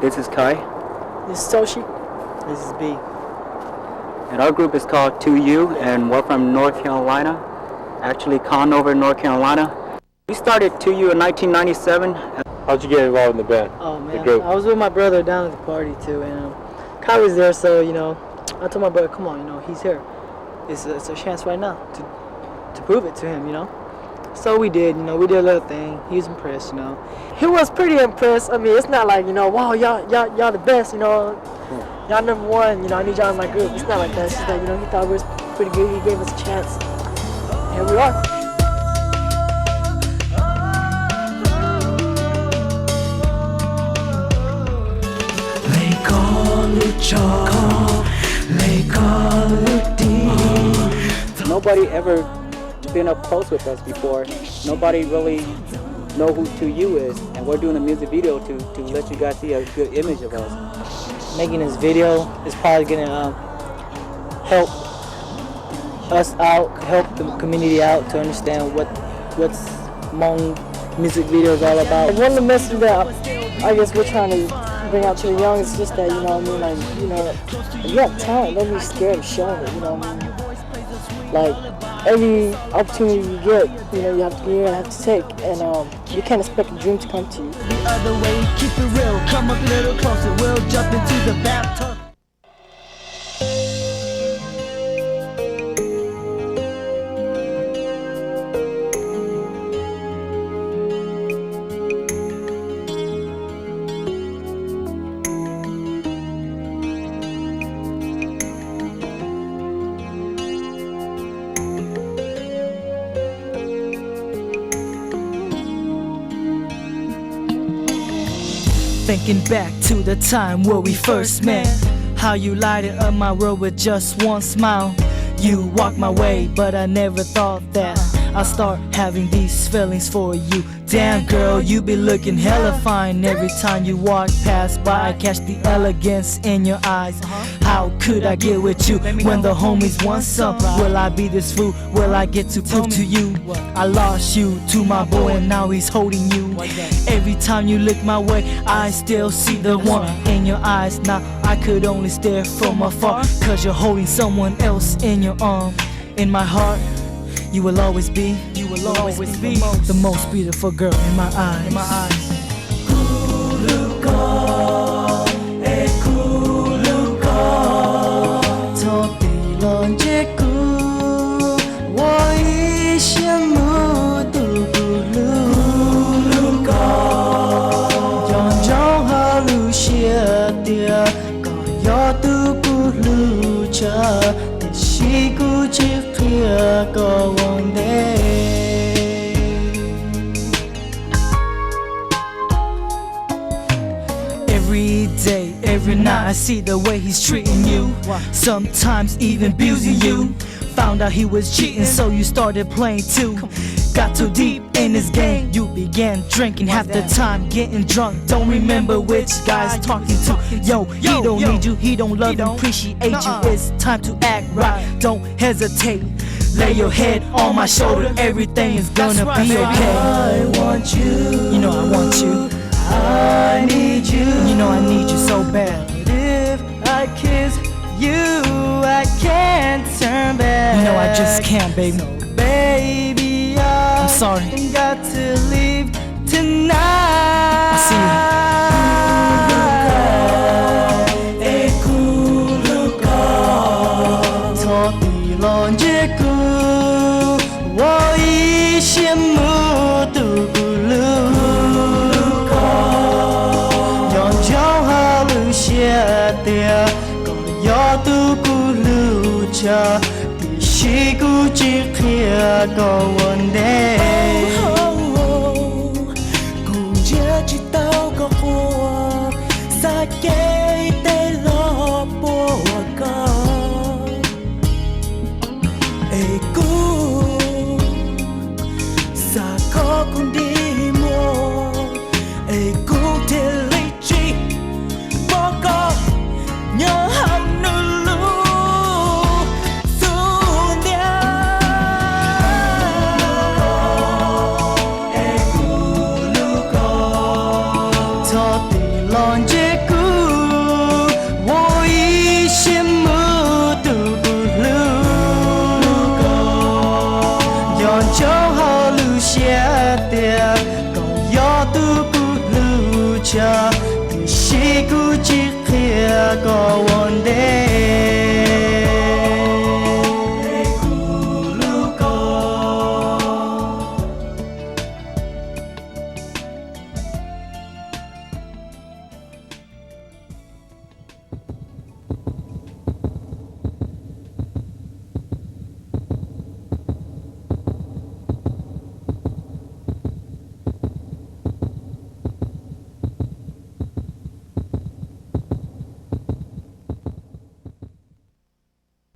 This is Kai. This is Toshi. This is B. And our group is called 2U, and we're from North Carolina, actually Conover, North Carolina. We started 2U in 1997. How'd you get involved in the band? Oh man, the group? I was with my brother down at the party too, and Kai was there, so I told my brother, come on, he's here. It's a chance right now to prove it to him, So we did, we did a little thing. He was impressed, He was pretty impressed. I mean, it's not like, wow, y'all the best, y'all number one, I need y'all in my group. It's not like that. It's just that, he thought we was pretty good. He gave us a chance. Here we are. Nobody ever been up close with us before. Nobody really know who 2U is, and we're doing a music video to let you guys see a good image of us. Making this video is probably gonna help us out, help the community out to understand what's Hmong music video is all about. One of the messages that I guess we're trying to bring out to the young is just that, if you have talent, don't be scared of showing it, Like, every opportunity you get, you're gonna have to take, and you can't expect a dream to come to you. The other way, keep it real, come a little closer, we'll jump into the bathtub. Thinking back to the time where we first met, how you lighted up my world with just one smile. You walked my way, but I never thought that I'd start having these feelings for you. Damn girl, you be looking hella fine every time you walk past by. I catch the elegance in your eyes. How could I get with you when the homies want some? Will I be this fool? Will I get to prove to you I lost you to my boy and now he's holding you? Every time you look my way, I still see the one in your eyes. Now I could only stare from afar, cause you're holding someone else in your arm. In my heart, you will always be the most beautiful girl in my eyes. Every day, every night, I see the way he's treating you, sometimes even abusing you. Found out he was cheating, so you started playing too. Got too deep in his game, you began drinking half the time, getting drunk. Don't remember which guy's talking to. Yo, he don't need you, he don't love you, appreciate you. It's time to act right, don't hesitate. Lay your head on my shoulder, everything is gonna be okay. I want you, I want you. I need you, I need you so bad. If I kiss you, I can't turn back. I just can't, baby. So baby, I'm sorry. Got to leave tonight. I see you. Cùng chia chỉ tao có khô xa kê